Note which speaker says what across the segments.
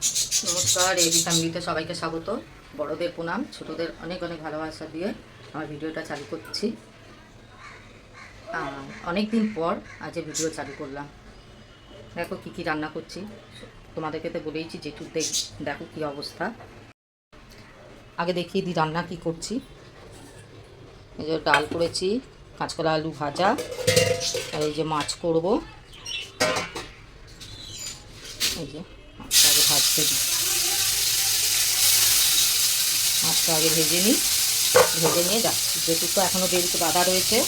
Speaker 1: নমস্কার, এবি ফ্যামিলিতে সবাইকে স্বাগত। বড়দের প্রণাম, ছোটদের অনেক অনেক ভালোবাসা দিয়ে আমার ভিডিওটা চালু করছি। অনেক দিন পর আজ ভিডিও চালু করলাম। দেখো কী কী রান্না করছি, তোমাদেরকে তো বলেইছি যেটুক দেখো কী অবস্থা। আগে দেখিয়ে দিই রান্না কি করছি। এই যে ডাল করেছি, কাঁচকলা আলু ভাজা, আর এই যে মাছ করব। এই যে মাছটা আগে ভাজতে দিই, মাছটা আগে ভেজে নিই, ভেজে নিয়ে যাচ্ছি। যেটুকু এখনও বেল্ট বাঁধা রয়েছে,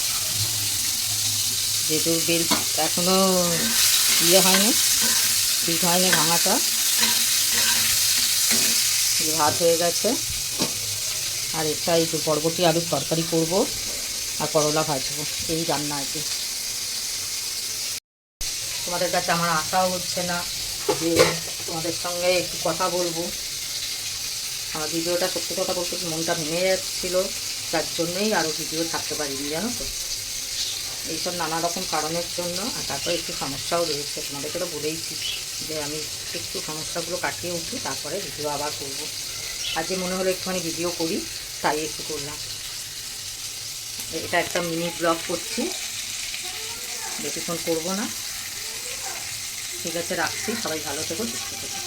Speaker 1: যেহেতু বেল্ট এখনও ইয়ে হয়নি, ঠিক হয়নি ভাঙাটা। ভাত হয়ে গেছে, আর এটা এই তো বরবটি আলুর তরকারি করব আর করলা ভাজবো, এই রান্না আছে। তোমাদের কাছে আমার আশাও হচ্ছে না যে তোমাদের সঙ্গে একটু কথা বলবো। আমার ভিডিওটা সত্যি কথা বলতে মনটা ভেঙে যাচ্ছিলো, তার জন্যই আরও ভিডিও ছাড়তে পারিনি, জানো তো। এইসব নানা রকম কারণের জন্য, আর তারপরে একটু সমস্যাও রয়েছে। তোমাদেরকে তো বলেইছি যে আমি একটু সমস্যাগুলো কাটিয়ে উঠি, তারপরে ভিডিও আবার করব। আজ যে মনে হলো একটুখানি ভিডিও করি, তাই একটু করলাম। এটা একটা মিনি ব্লগ করছি, বেশিক্ষণ করবো না। ঠিক আছে, রাখছি। সবাই ভালো থেকো, সুস্থ থেকো।